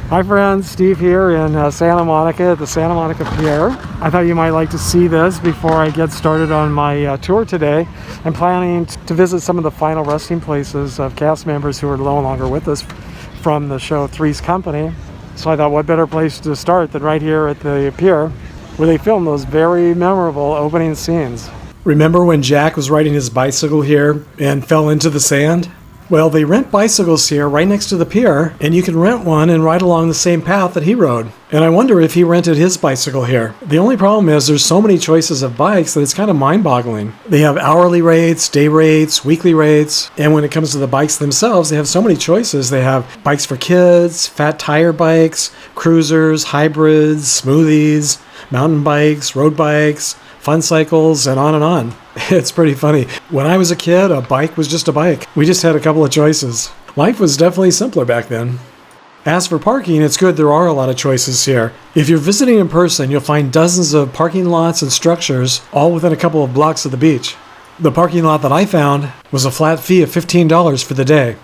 Hi friends, Steve here in Santa Monica at the Santa Monica Pier. I thought you might like to see this before I get started on my tour today. I'm planning to visit some of the final resting places of cast members who are no longer with us from the show Three's Company. So I thought what better place to start than right here at the pier where they filmed those very memorable opening scenes. Remember when Jack was riding his bicycle here and fell into the sand? Well, they rent bicycles here right next to the pier, and you can rent one and ride along the same path that he rode. And I wonder if he rented his bicycle here. The only problem is there's so many choices of bikes that it's kind of mind-boggling. They have hourly rates, day rates, weekly rates, and when it comes to the bikes themselves, they have so many choices. They have bikes for kids, fat tire bikes, cruisers, hybrids, smoothies, mountain bikes, road bikes, fun cycles, and on and on. It's pretty funny. When I was a kid, a bike was just a bike. We just had a couple of choices. Life was definitely simpler back then. As for parking, it's good there are a lot of choices here. If you're visiting in person, you'll find dozens of parking lots and structures, all within a couple of blocks of the beach. The parking lot that I found was a flat fee of $15 for the day.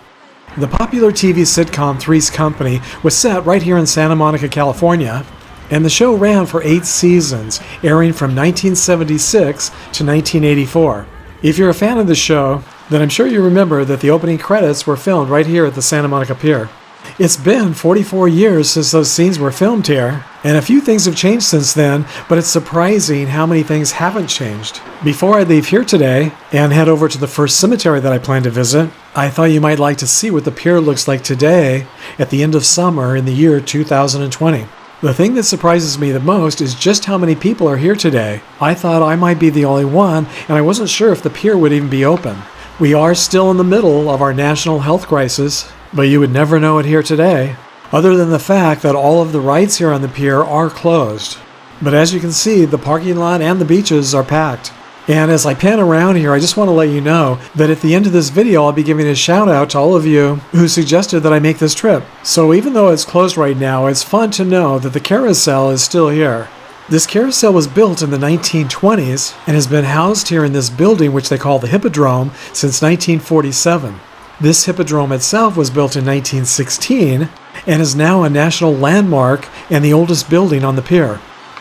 The popular TV sitcom Three's Company was set right here in Santa Monica, California, and the show ran for 8 seasons, airing from 1976 to 1984. If you're a fan of the show, then I'm sure you remember that the opening credits were filmed right here at the Santa Monica Pier. It's been 44 years since those scenes were filmed here, and a few things have changed since then, but it's surprising how many things haven't changed. Before I leave here today and head over to the first cemetery that I plan to visit, I thought you might like to see what the pier looks like today at the end of summer in the year 2020. The thing that surprises me the most is just how many people are here today. I thought I might be the only one, and I wasn't sure if the pier would even be open. We are still in the middle of our national health crisis, but you would never know it here today, other than the fact that all of the rides here on the pier are closed. But as you can see, the parking lot and the beaches are packed. And as I pan around here, I just want to let you know that at the end of this video, I'll be giving a shout out to all of you who suggested that I make this trip. So even though it's closed right now, it's fun to know that the carousel is still here. This carousel was built in the 1920s and has been housed here in this building, which they call the Hippodrome, since 1947. This Hippodrome itself was built in 1916 and is now a national landmark and the oldest building on the pier.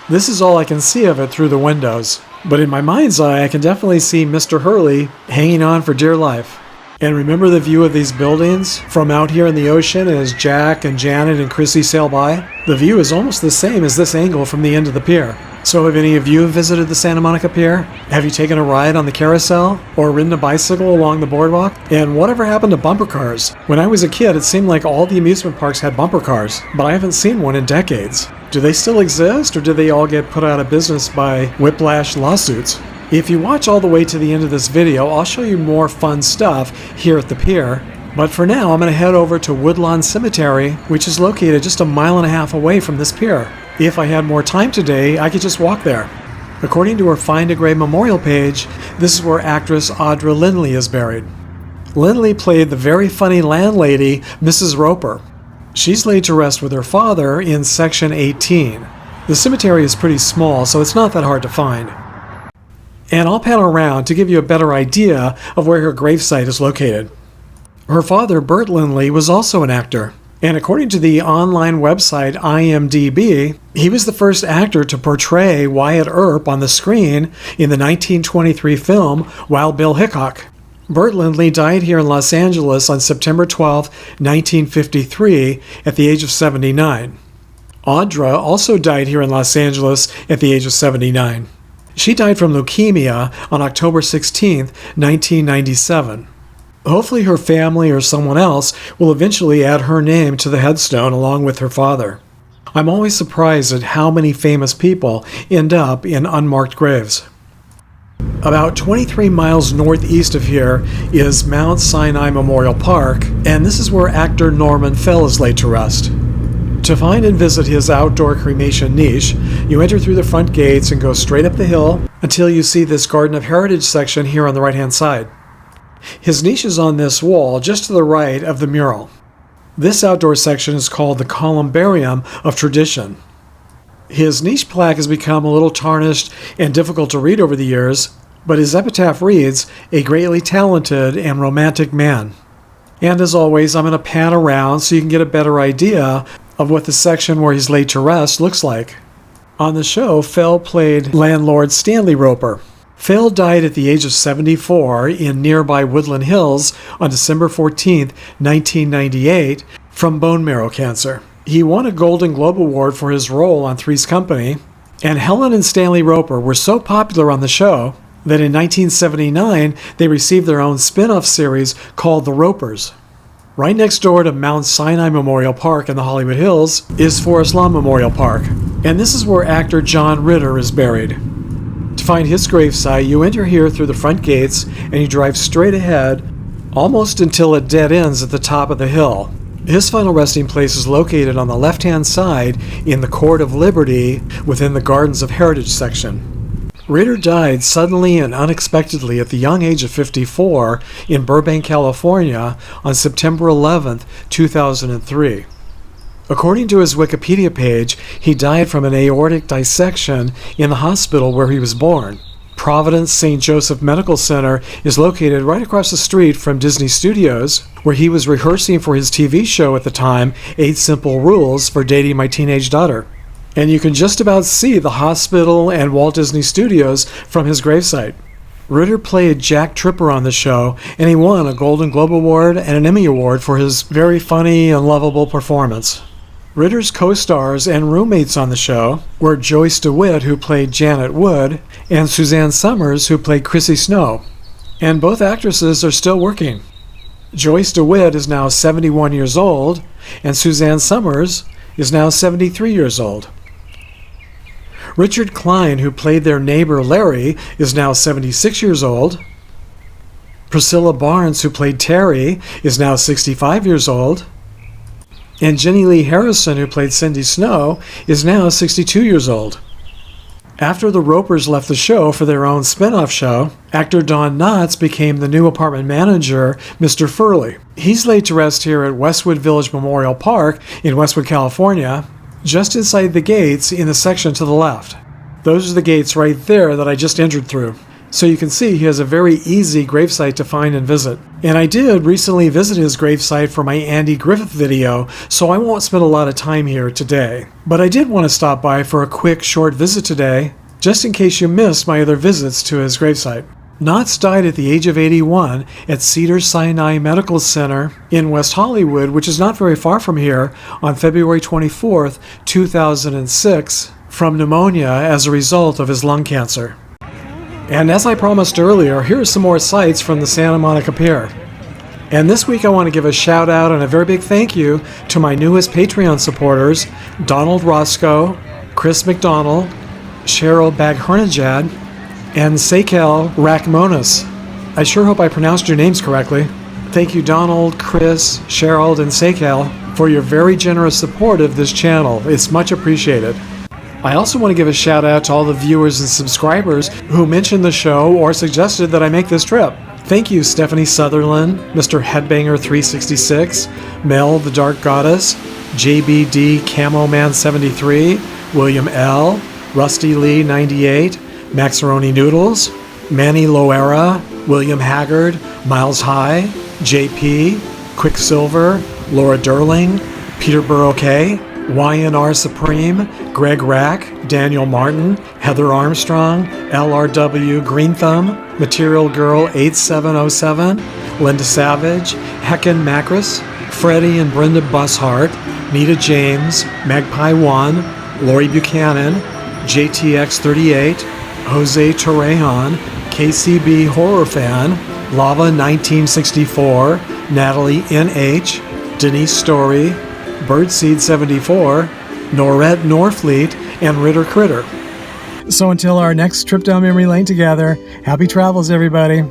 This is all I can see of it through the windows. But in my mind's eye, I can definitely see Mr. Furley hanging on for dear life. And remember the view of these buildings from out here in the ocean as Jack and Janet and Chrissy sail by? The view is almost the same as this angle from the end of the pier. So have any of you visited the Santa Monica Pier? Have you taken a ride on the carousel? Or ridden a bicycle along the boardwalk? And whatever happened to bumper cars? When I was a kid, it seemed like all the amusement parks had bumper cars, but I haven't seen one in decades. Do they still exist, or did they all get put out of business by whiplash lawsuits? If you watch all the way to the end of this video, I'll show you more fun stuff here at the pier. But for now, I'm going to head over to Woodlawn Cemetery, which is located just a mile and a half away from this pier. If I had more time today, I could just walk there. According to her Find a Grave memorial page, this is where actress Audra Lindley is buried. Lindley played the very funny landlady, Mrs. Roper. She's laid to rest with her father in section 18. The cemetery is pretty small, so it's not that hard to find. And I'll pan around to give you a better idea of where her gravesite is located. Her father, Bert Lindley, was also an actor. And according to the online website IMDb, he was the first actor to portray Wyatt Earp on the screen in the 1923 film Wild Bill Hickok. Bert Lindley died here in Los Angeles on September 12, 1953, at the age of 79. Audra also died here in Los Angeles at the age of 79. She died from leukemia on October 16, 1997. Hopefully her family or someone else will eventually add her name to the headstone along with her father. I'm always surprised at how many famous people end up in unmarked graves. About 23 miles northeast of here is Mount Sinai Memorial Park, and this is where actor Norman Fell is laid to rest. To find and visit his outdoor cremation niche, you enter through the front gates and go straight up the hill until you see this Garden of Heritage section here on the right-hand side. His niche is on this wall just to the right of the mural. This outdoor section is called the Columbarium of Tradition. His niche plaque has become a little tarnished and difficult to read over the years, but his epitaph reads, "A greatly talented and romantic man." And as always, I'm going to pan around so you can get a better idea of what the section where he's laid to rest looks like. On the show, Fell played landlord Stanley Roper. Fell died at the age of 74 in nearby Woodland Hills on December 14, 1998, from bone marrow cancer. He won a Golden Globe Award for his role on Three's Company, and Helen and Stanley Roper were so popular on the show that in 1979 they received their own spin-off series called The Ropers. Right next door to Mount Sinai Memorial Park in the Hollywood Hills is Forest Lawn Memorial Park, and this is where actor John Ritter is buried. To find his gravesite, you enter here through the front gates and you drive straight ahead almost until it dead ends at the top of the hill. His final resting place is located on the left-hand side in the Court of Liberty within the Gardens of Heritage section. Ritter died suddenly and unexpectedly at the young age of 54 in Burbank, California on September 11, 2003. According to his Wikipedia page, he died from an aortic dissection in the hospital where he was born. Providence St. Joseph Medical Center is located right across the street from Disney Studios, where he was rehearsing for his TV show at the time, 8 Simple Rules for Dating My Teenage Daughter. And you can just about see the hospital and Walt Disney Studios from his gravesite. Ritter played Jack Tripper on the show, and he won a Golden Globe Award and an Emmy Award for his very funny and lovable performance. Ritter's co-stars and roommates on the show were Joyce DeWitt, who played Janet Wood, and Suzanne Somers, who played Chrissy Snow. And both actresses are still working. Joyce DeWitt is now 71 years old, and Suzanne Somers is now 73 years old. Richard Klein, who played their neighbor Larry, is now 76 years old. Priscilla Barnes, who played Terry, is now 65 years old. And Jennilee Harrison, who played Cindy Snow, is now 62 years old. After the Ropers left the show for their own spin-off show, actor Don Knotts became the new apartment manager, Mr. Furley. He's laid to rest here at Westwood Village Memorial Park in Westwood, California, just inside the gates in the section to the left. Those are the gates right there that I just entered through. So you can see he has a very easy gravesite to find and visit. And I did recently visit his gravesite for my Andy Griffith video, so I won't spend a lot of time here today. But I did want to stop by for a quick short visit today, just in case you missed my other visits to his gravesite. Knotts died at the age of 81 at Cedars-Sinai Medical Center in West Hollywood, which is not very far from here, on February 24th, 2006, from pneumonia as a result of his lung cancer. And as I promised earlier, here are some more sights from the Santa Monica Pier. And this week I want to give a shout out and a very big thank you to my newest Patreon supporters, Donald Roscoe, Chris McDonald, Cheryl Baghernajad, and Sekel Rachmonis. I sure hope I pronounced your names correctly. Thank you Donald, Chris, Cheryl, and Sekel for your very generous support of this channel. It's much appreciated. I also want to give a shout out to all the viewers and subscribers who mentioned the show or suggested that I make this trip. Thank you Stephanie Sutherland, Mr. Headbanger 366, Mel the Dark Goddess, JBD Camo Man 73, William L, Rusty Lee 98, Maxaroni Noodles, Manny Loera, William Haggard, Miles High, JP, Quicksilver, Laura Durling, Peterborough K, YNR Supreme, Greg Rack, Daniel Martin, Heather Armstrong, LRW Green Thumb, Material Girl 8707, Linda Savage, Heckin Macris, Freddie and Brenda Bushart, Nita James, Magpie 1, Lori Buchanan, JTX 38, Jose Torrejon, KCB Horror Fan, Lava 1964, Natalie NH, Denise Story, Birdseed 74, Norette Norfleet, and Ritter Critter. So until our next trip down memory lane together, happy travels everybody.